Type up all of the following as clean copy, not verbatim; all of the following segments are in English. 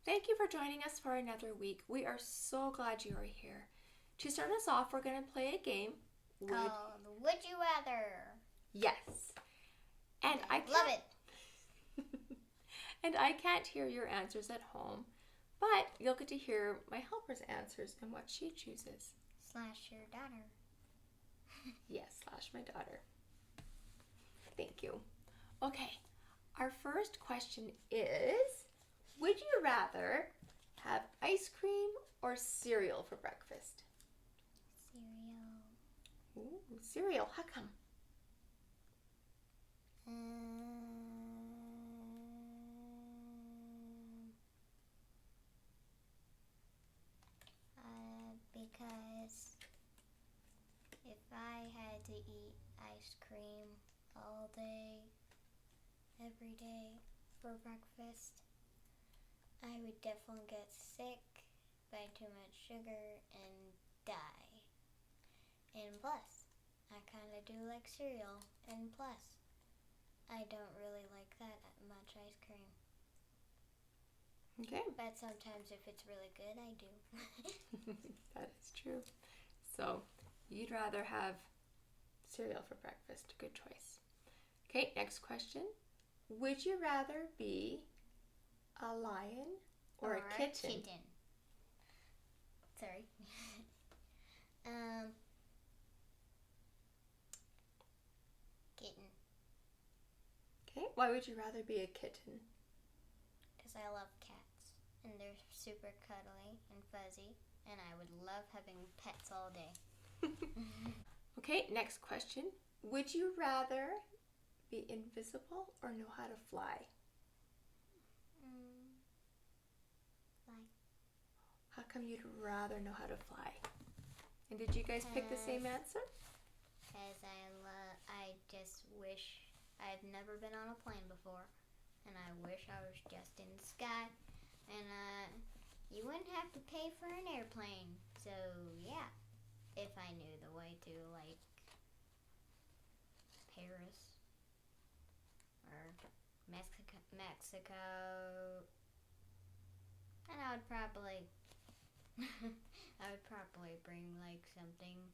Thank you for joining us for another week. We are so glad you are here. To start us off, we're going to play a game. Would you rather? Yes. And I love it. And I can't hear your answers at home, but you'll get to hear my helper's answers and what she chooses. Slash your daughter. Yes, slash my daughter. Thank you. Okay, our first question is, would you rather have ice cream or cereal for breakfast? Cereal. Ooh, cereal. How come? Because if I had to eat ice cream all day, every day for breakfast, I would definitely get sick by too much sugar and die. And plus, I kind of do like cereal, and plus, I don't really like that much ice cream. Okay. But sometimes if it's really good, I do. That is true. So, you'd rather have cereal for breakfast. Good choice. Okay, next question. Would you rather be a lion or a kitten? Sorry. Kitten. Okay, why would you rather be a kitten? Because I love cats, and they're super cuddly and fuzzy, and I would love having pets all day. Okay, next question. Would you rather be invisible or know how to fly? Fly. How come you'd rather know how to fly? And did you guys pick the same answer? Because I just wish I've never been on a plane before, and I wish I was just in the sky, and you wouldn't have to pay for an airplane. So yeah, if I knew the way to like Paris or Mexico, and I would probably bring like something.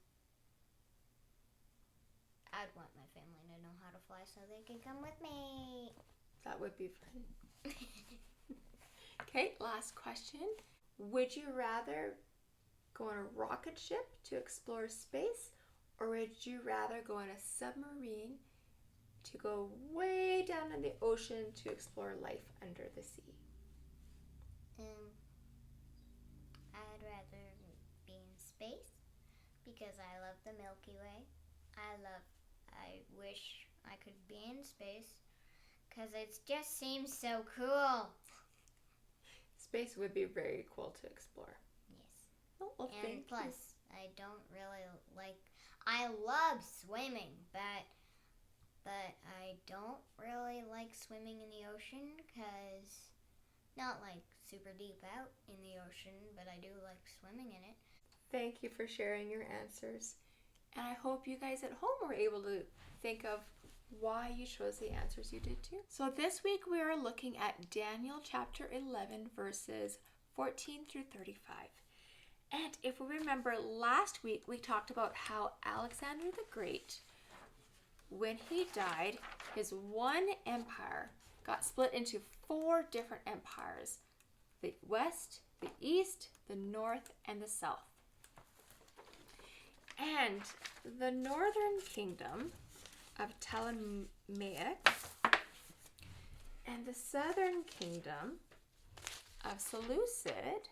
I'd want my family to know how to fly so they can come with me. That would be fun. Okay, last question. Would you rather go on a rocket ship to explore space, or would you rather go on a submarine to go way down in the ocean to explore life under the sea? I'd rather be in space because I love the Milky Way. I wish I could be in space because it just seems so cool. Space would be very cool to explore. Yes. Oh, well, and plus, I don't really I love swimming, but I don't really like swimming in the ocean because not like super deep out in the ocean, but I do like swimming in it. Thank you for sharing your answers. And I hope you guys at home were able to think of why you chose the answers you did too. So this week we are looking at Daniel chapter 11 verses 14 through 35. And if we remember, last week we talked about how Alexander the Great, when he died, his one empire got split into 4 different empires: the west, the east, the north, and the south. And the northern kingdom of Ptolemaic and the southern kingdom of Seleucid,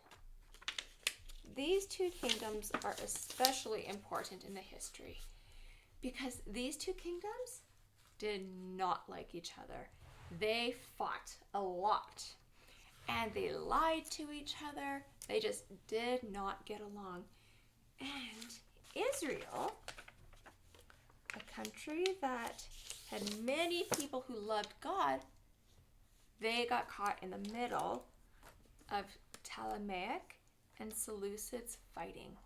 these 2 kingdoms are especially important in the history because these 2 kingdoms did not like each other. They fought a lot and they lied to each other. They just did not get along. And Israel, a country that had many people who loved God, they got caught in the middle of Ptolemaic and Seleucid's fighting.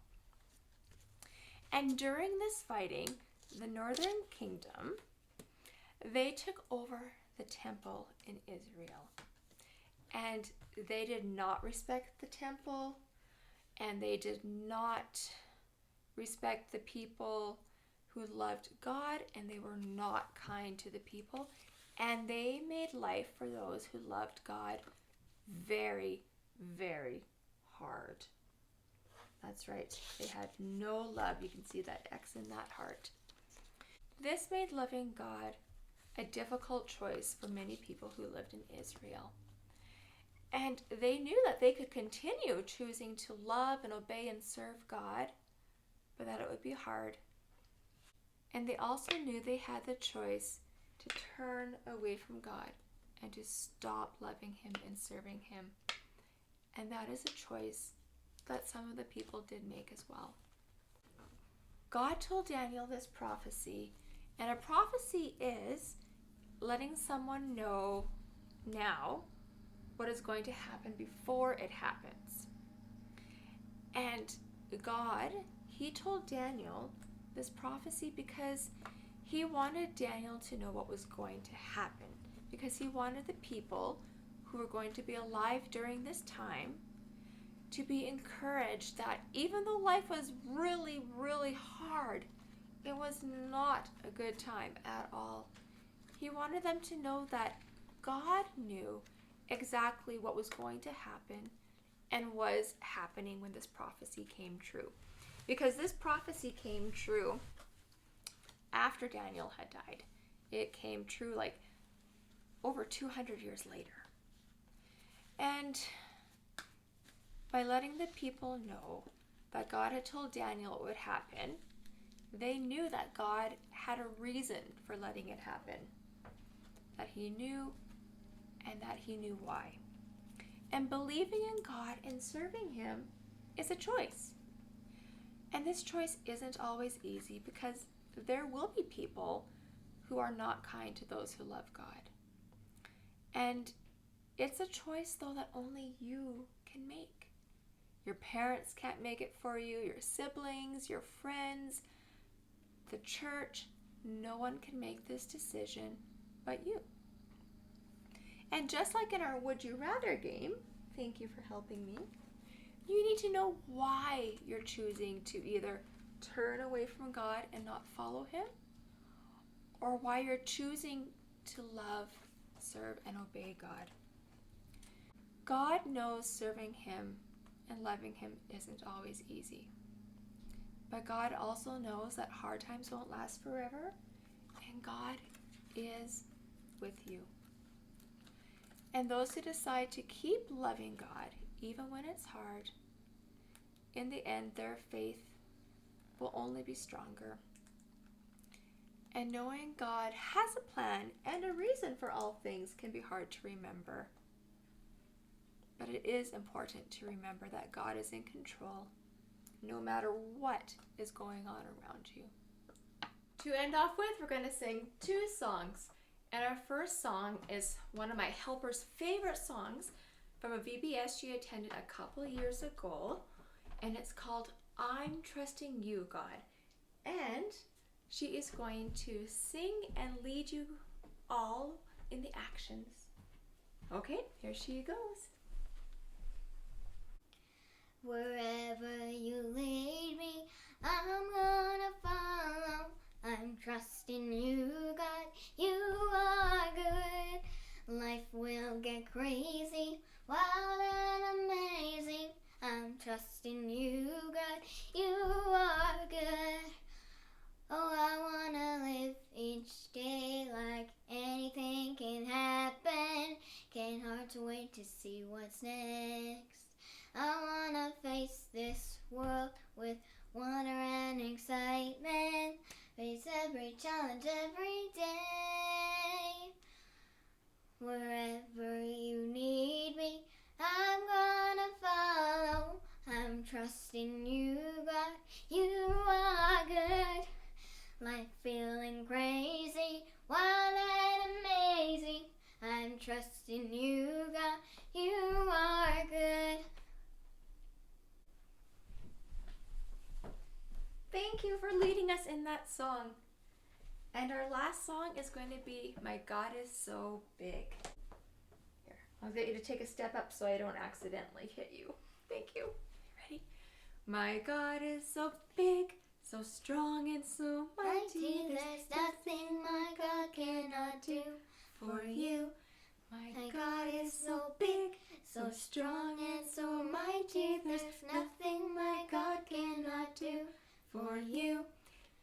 And during this fighting, the northern kingdom, they took over the temple in Israel. And they did not respect the temple, and they did not respect the people who loved God, and they were not kind to the people, and they made life for those who loved God very, very hard. That's right. They had no love. You can see that X in that heart. This made loving God a difficult choice for many people who lived in Israel. And they knew that they could continue choosing to love and obey and serve God, but that it would be hard. And they also knew they had the choice to turn away from God and to stop loving Him and serving Him. And that is a choice that some of the people did make as well. God told Daniel this prophecy, and a prophecy is letting someone know now what is going to happen before it happens. And God, He told Daniel this prophecy because He wanted Daniel to know what was going to happen, because He wanted the people who were going to be alive during this time to be encouraged that even though life was really, really hard, it was not a good time at all. He wanted them to know that God knew exactly what was going to happen and was happening when this prophecy came true. Because this prophecy came true after Daniel had died. It came true like over 200 years later. And by letting the people know that God had told Daniel it would happen, they knew that God had a reason for letting it happen. That He knew, and that He knew why. And believing in God and serving Him is a choice. And this choice isn't always easy because there will be people who are not kind to those who love God. And it's a choice, though, that only you can make. Your parents can't make it for you, your siblings, your friends, the church. No one can make this decision but you. And just like in our Would You Rather game, thank you for helping me, you need to know why you're choosing to either turn away from God and not follow Him, or why you're choosing to love, serve, and obey God. God knows serving Him and loving Him isn't always easy. But God also knows that hard times won't last forever, and God is with you. And those who decide to keep loving God, even when it's hard, in the end, their faith will only be stronger. And knowing God has a plan and a reason for all things can be hard to remember. But it is important to remember that God is in control, no matter what is going on around you. To end off with, we're going to sing 2 songs. And our first song is one of my helper's favorite songs from a VBS she attended a couple years ago. And it's called I'm Trusting You, God. And she is going to sing and lead you all in the actions. Okay, here she goes. Wherever you lead me, I'm gonna follow. I'm trusting you, God, you are good. Life will get crazy, wild and amazing. I'm trusting you, God, you are good. Oh, I wanna live each day like anything can happen. Can't hard to wait to see what's next. I wanna face this world with wonder and excitement. Face every challenge every day. Wherever you need me, I'm gonna follow. I'm trusting you, God, you are good. Life feeling crazy, wild and amazing. I'm trusting you, God, you are good. Thank you for leading us in that song. And our last song is going to be My God Is So Big. Here. I'll get you to take a step up so I don't accidentally hit you. Thank you. Ready? My God is so big, so strong and so mighty. There's nothing my God cannot do for you. My God is so big, so strong and so mighty. There's nothing my God cannot do for you.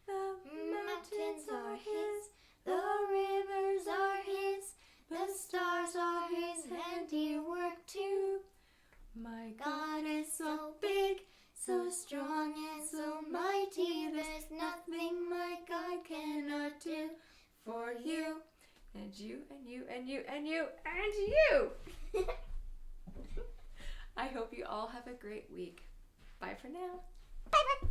The mountains are His, the rivers are His, the stars are His handiwork too. My God is so big, so strong and so mighty. There's nothing my God cannot do for you. And you, and you, and you, and you, and you. I hope you all have a great week. Bye for now. Bye bye.